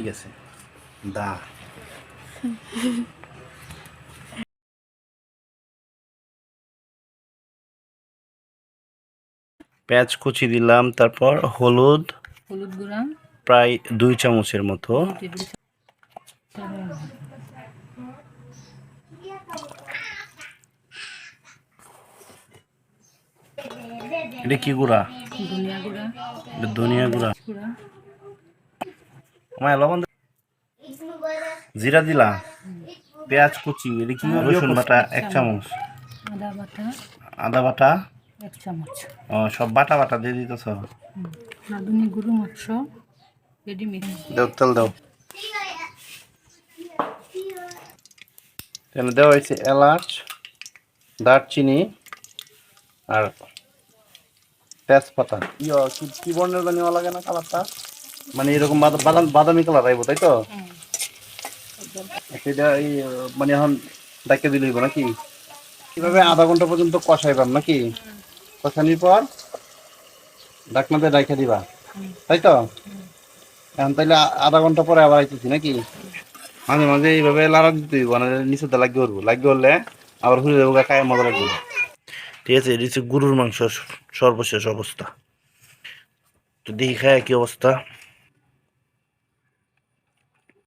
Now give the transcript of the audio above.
ঠিক আছে দা পেঁয়াজ কুচি দিলাম, তারপর হলুদ গুঁড়া প্রায় 2 চামচের মতো। এটা কি গুঁড়া? ধনিয়া গুঁড়া, ধনিয়া গুঁড়া। গুঁড়া, লবণ, জিরা দিলা, পেঁয়াজ কুচি, এটা কি রসুন বাটা 1 চামচ, আদা বাটা আদা বাটা 1 চামচ, সব বাটা বাটা দিয়ে দিতেছ। রাঁধুনি গরু মাংস রেডি মিক্স দাও, তেল দাও। এখানে দেওয়া হয়েছে এলাচ, দারচিনি আর তেজপাতা। কি বর্ণের জানি লাগে না কালারটা, মানে এরকম বাদামি কালার আইব, তাই তো? সেটা এই মানে এখন ডাকে দিলে হইব নাকি? কিভাবে আধা ঘন্টা পর্যন্ত কষাইবাম নাকি? কষানির পর ঢাকনাতে রাইখা দিবা, তাই তো? এখন তাইলে আধা ঘন্টা পরে আবার আইতেছি নাকি? মাঝে মাঝে এইভাবে লাড়া দিতে হইব, না নিচেতে লাগিয়ে উঠবো, লাগিয়ে উঠলে আবার ঘুরে যাবো, খায় মজা লাগবে। ঠিক আছে, এটা হচ্ছে গরুর মাংস সর্বশেষ অবস্থা। তো দেখি খায় কি অবস্থা।